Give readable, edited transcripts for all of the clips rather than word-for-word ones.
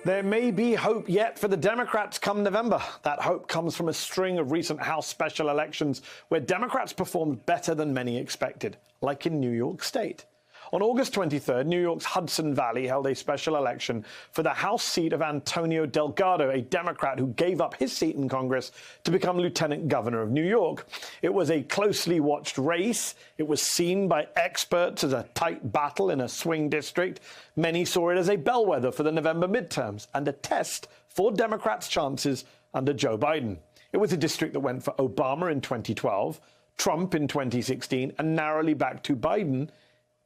There may be hope yet for the Democrats come November. That hope comes from a string of recent House special elections where Democrats performed better than many expected, like in New York State. On August 23rd, New York's Hudson Valley held a special election for the House seat of Antonio Delgado, a Democrat who gave up his seat in Congress to become lieutenant governor of New York. It was a closely watched race. It was seen by experts as a tight battle in a swing district. Many saw it as a bellwether for the November midterms and a test for Democrats' chances under Joe Biden. It was a district that went for Obama in 2012, Trump in 2016, and narrowly back to Biden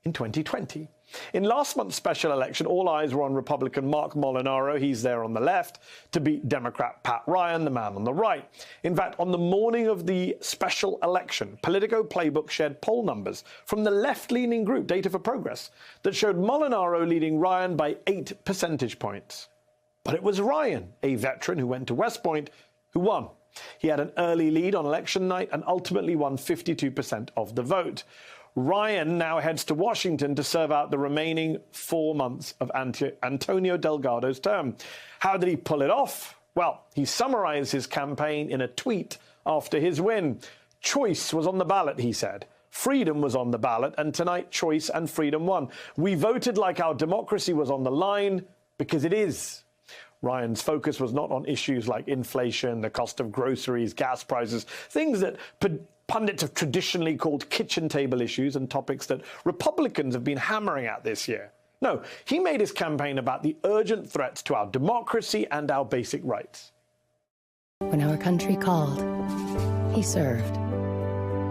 in 2020. In last month's special election, all eyes were on Republican Marc Molinaro, he's there on the left, to beat Democrat Pat Ryan, the man on the right. In fact, on the morning of the special election, Politico Playbook shared poll numbers from the left-leaning group Data for Progress that showed Molinaro leading Ryan by 8 percentage points. But it was Ryan, a veteran who went to West Point, who won. He had an early lead on election night and ultimately won 52% of the vote. Ryan now heads to Washington to serve out the remaining 4 months of Antonio Delgado's term. How did he pull it off? Well, he summarized his campaign in a tweet after his win. Choice was on the ballot, he said. Freedom was on the ballot, and tonight choice and freedom won. We voted like our democracy was on the line, because it is. Ryan's focus was not on issues like inflation, the cost of groceries, gas prices, things that pundits have traditionally called kitchen table issues and topics that Republicans have been hammering at this year. No, he made his campaign about the urgent threats to our democracy and our basic rights. When our country called, he served.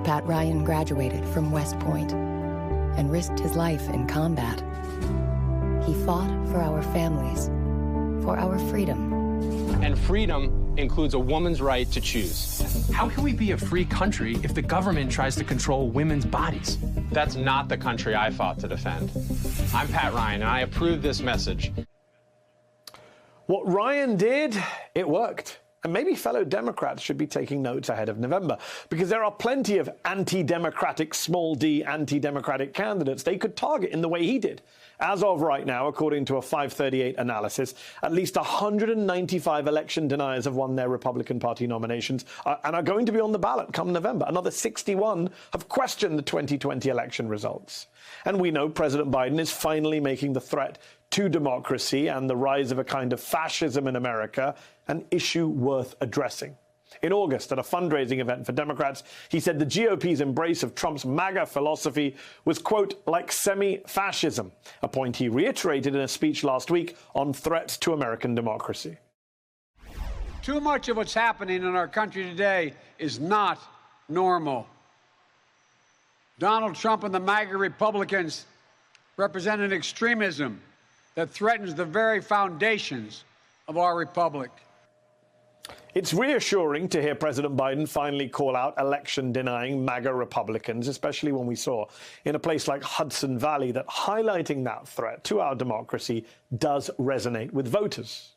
Pat Ryan graduated from West Point and risked his life in combat. He fought for our families, for our freedom. And freedom includes a woman's right to choose. How can we be a free country if the government tries to control women's bodies? That's not the country I fought to defend. I'm Pat Ryan, and I approve this message. What Ryan did, it worked. And maybe fellow Democrats should be taking notes ahead of November, because there are plenty of anti-democratic, small d, anti-democratic candidates they could target in the way he did. As of right now, according to a 538 analysis, at least 195 election deniers have won their Republican Party nominations and are going to be on the ballot come November. Another 61 have questioned the 2020 election results. And we know President Biden is finally making the threat to democracy and the rise of a kind of fascism in America an issue worth addressing. In August, at a fundraising event for Democrats, he said the GOP's embrace of Trump's MAGA philosophy was, quote, like semi-fascism, a point he reiterated in a speech last week on threats to American democracy. Too much of what's happening in our country today is not normal. Donald Trump and the MAGA Republicans represent an extremism that threatens the very foundations of our republic. It's reassuring to hear President Biden finally call out election-denying MAGA Republicans, especially when we saw in a place like Hudson Valley that highlighting that threat to our democracy does resonate with voters.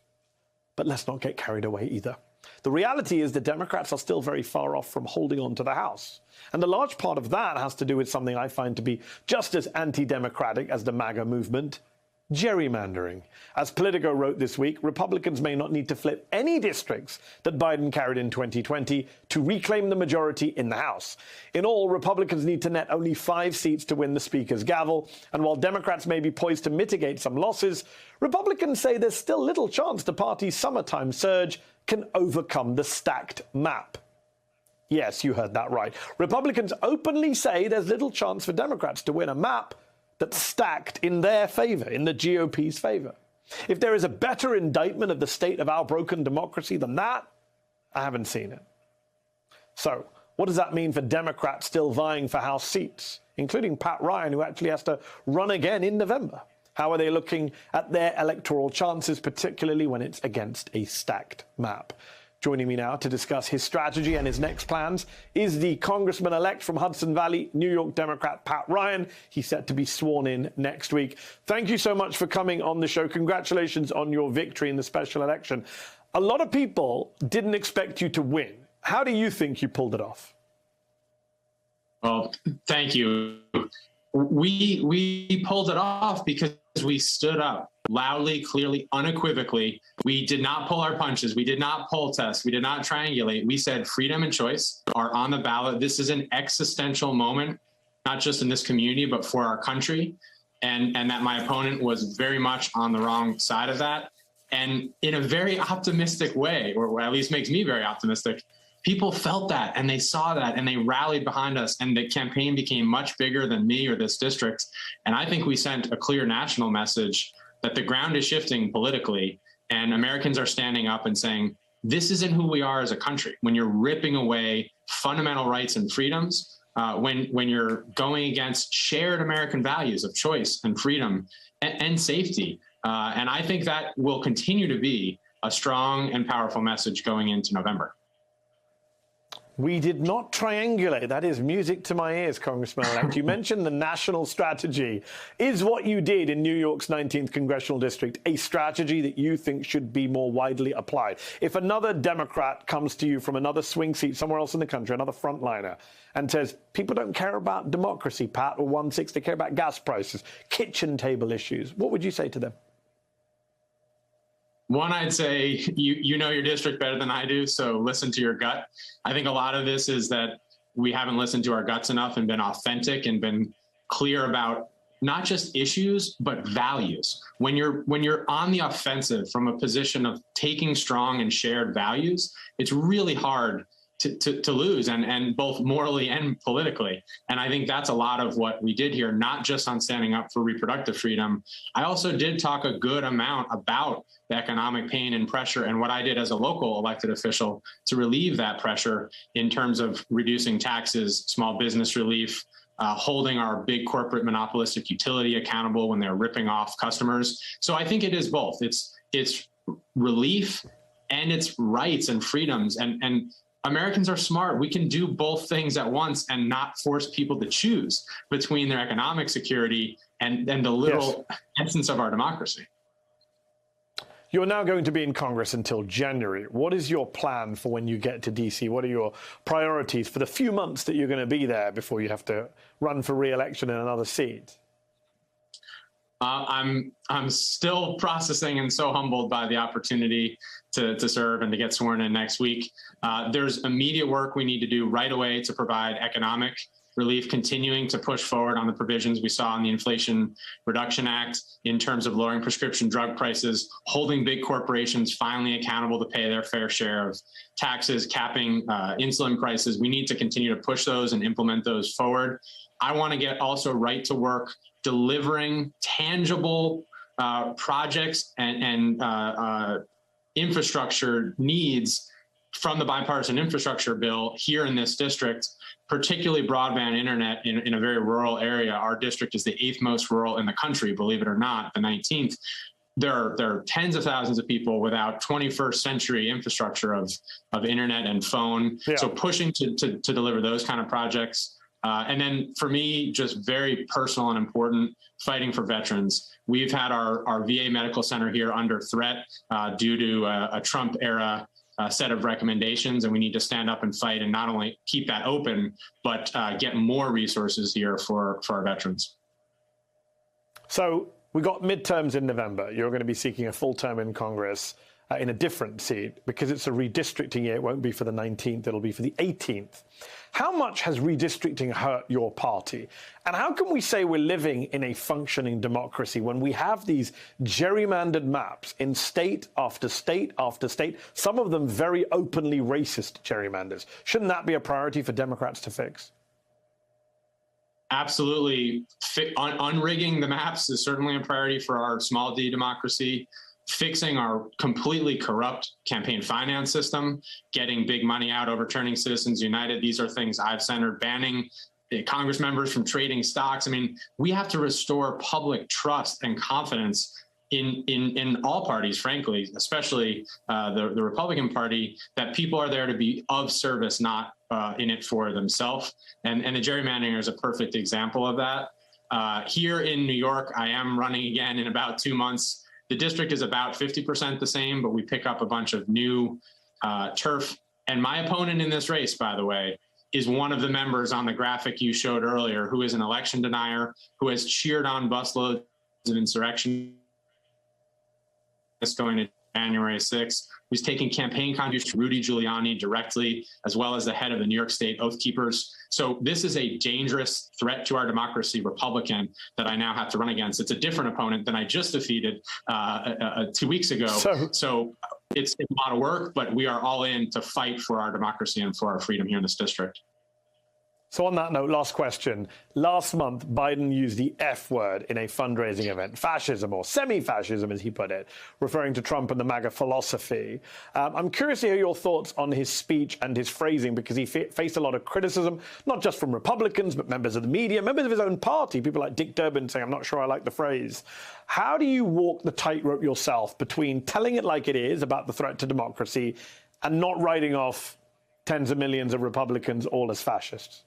But let's not get carried away either. The reality is the Democrats are still very far off from holding on to the House. And a large part of that has to do with something I find to be just as anti-democratic as the MAGA movement: gerrymandering. As Politico wrote this week, Republicans may not need to flip any districts that Biden carried in 2020 to reclaim the majority in the House. In all, Republicans need to net only 5 seats to win the Speaker's gavel. And while Democrats may be poised to mitigate some losses, Republicans say there's still little chance the party's summertime surge can overcome the stacked map. Yes, you heard that right. Republicans openly say there's little chance for Democrats to win a map that's stacked in their favor, in the GOP's favor. If there is a better indictment of the state of our broken democracy than that, I haven't seen it. So, what does that mean for Democrats still vying for House seats, including Pat Ryan, who actually has to run again in November? How are they looking at their electoral chances, particularly when it's against a stacked map? Joining me now to discuss his strategy and his next plans is the Congressman-elect from Hudson Valley, New York Democrat Pat Ryan. He's set to be sworn in next week. Thank you so much for coming on the show. Congratulations on your victory in the special election. A lot of people didn't expect you to win. How do you think you pulled it off? Well, thank you. We pulled it off because we stood up loudly, clearly, unequivocally. We did not pull our punches. We did not poll test. We did not triangulate. We said freedom and choice are on the ballot. This is an existential moment, not just in this community, but for our country. And that my opponent was very much on the wrong side of that. And in a very optimistic way, or at least makes me very optimistic, people felt that and they saw that and they rallied behind us, and the campaign became much bigger than me or this district. And I think we sent a clear national message that the ground is shifting politically and Americans are standing up and saying, this isn't who we are as a country. When you're ripping away fundamental rights and freedoms, when you're going against shared American values of choice and freedom and safety. And I think that will continue to be a strong and powerful message going into November. We did not triangulate. That is music to my ears, Congressman-elect. You mentioned the national strategy. Is what you did in New York's 19th congressional district a strategy that you think should be more widely applied? If another Democrat comes to you from another swing seat somewhere else in the country, another frontliner, and says, people don't care about democracy, Pat, or 1/6, they care about gas prices, kitchen table issues, what would you say to them? One, I'd say you know your district better than I do, so listen to your gut. I think a lot of this is that we haven't listened to our guts enough and been authentic and been clear about not just issues, but values. When you're on the offensive from a position of taking strong and shared values, it's really hard to lose, and both morally and politically. And I think that's a lot of what we did here, not just on standing up for reproductive freedom. I also did talk a good amount about the economic pain and pressure and what I did as a local elected official to relieve that pressure in terms of reducing taxes, small business relief, holding our big corporate monopolistic utility accountable when they're ripping off customers. So I think it is both. It's relief and it's rights and freedoms. And Americans are smart. We can do both things at once and not force people to choose between their economic security and the literal essence of our democracy. You're now going to be in Congress until January. What is your plan for when you get to D.C.? What are your priorities for the few months that you're going to be there before you have to run for re-election in another seat? I'm still processing and so humbled by the opportunity to serve and to get sworn in next week. There's immediate work we need to do right away to provide economic relief, continuing to push forward on the provisions we saw in the Inflation Reduction Act in terms of lowering prescription drug prices, holding big corporations finally accountable to pay their fair share of taxes, capping insulin prices. We need to continue to push those and implement those forward. I want to get also right to work delivering tangible projects and infrastructure needs from the bipartisan infrastructure bill here in this district, particularly broadband internet in a very rural area. Our district is the 8th most rural in the country, believe it or not, the 19th. There are tens of thousands of people without 21st century infrastructure of internet and phone. Yeah. So pushing to deliver those kind of projects. And then for me, just very personal and important, fighting for veterans. We've had our VA medical center here under threat due to a Trump era set of recommendations, and we need to stand up and fight and not only keep that open, but get more resources here for our veterans. So we got midterms in November. You're going to be seeking a full term in Congress in a different seat because it's a redistricting year. It won't be for the 19th. It'll be for the 18th. How much has redistricting hurt your party? And how can we say we're living in a functioning democracy when we have these gerrymandered maps in state after state after state, some of them very openly racist gerrymanders? Shouldn't that be a priority for Democrats to fix? Absolutely. Unrigging the maps is certainly a priority for our small d democracy. Fixing our completely corrupt campaign finance system, getting big money out, overturning Citizens United. These are things I've centered, banning Congress members from trading stocks. I mean, we have to restore public trust and confidence in all parties, frankly, especially the Republican Party, that people are there to be of service, not in it for themselves. And the gerrymandering is a perfect example of that. Here in New York, I am running again in about 2 months. The district is about 50% the same, but we pick up a bunch of new turf. And my opponent in this race, by the way, is one of the members on the graphic you showed earlier, who is an election denier, who has cheered on busloads of insurrection going to January 6th, who's taking campaign contributions to Rudy Giuliani directly, as well as the head of the New York State Oath Keepers. So this is a dangerous threat to our democracy, Republican, that I now have to run against. It's a different opponent than I just defeated 2 weeks ago. So it's a lot of work, but we are all in to fight for our democracy and for our freedom here in this district. So on that note, last question. Last month, Biden used the F word in a fundraising event, fascism or semi-fascism, as he put it, referring to Trump and the MAGA philosophy. I'm curious to hear your thoughts on his speech and his phrasing, because he faced a lot of criticism, not just from Republicans, but members of the media, members of his own party, people like Dick Durbin saying, I'm not sure I like the phrase. How do you walk the tightrope yourself between telling it like it is about the threat to democracy and not writing off tens of millions of Republicans all as fascists?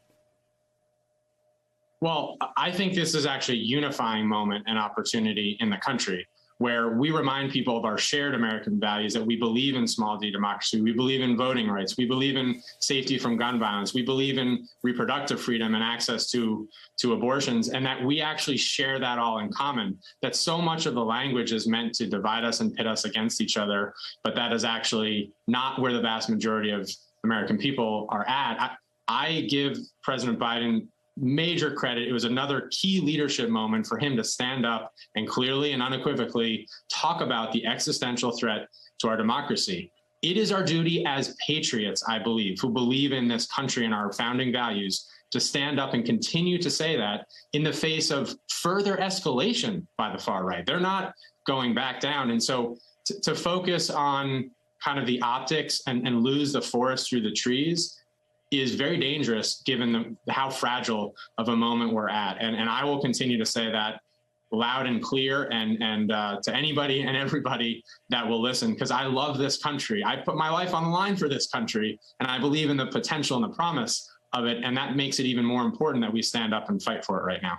Well, I think this is actually a unifying moment and opportunity in the country, where we remind people of our shared American values, that we believe in small d democracy, we believe in voting rights, we believe in safety from gun violence, we believe in reproductive freedom and access to abortions, and that we actually share that all in common, that so much of the language is meant to divide us and pit us against each other, but that is actually not where the vast majority of American people are at. I give President Biden major credit. It was another key leadership moment for him to stand up and clearly and unequivocally talk about the existential threat to our democracy. It is our duty as patriots, I believe, who believe in this country and our founding values, to stand up and continue to say that in the face of further escalation by the far right. They're not going back down. And so to focus on kind of the optics and lose the forest through the trees is very dangerous, given how fragile of a moment we're at. And I will continue to say that loud and clear, and to anybody and everybody that will listen, because I love this country. I put my life on the line for this country, and I believe in the potential and the promise of it. And that makes it even more important that we stand up and fight for it right now.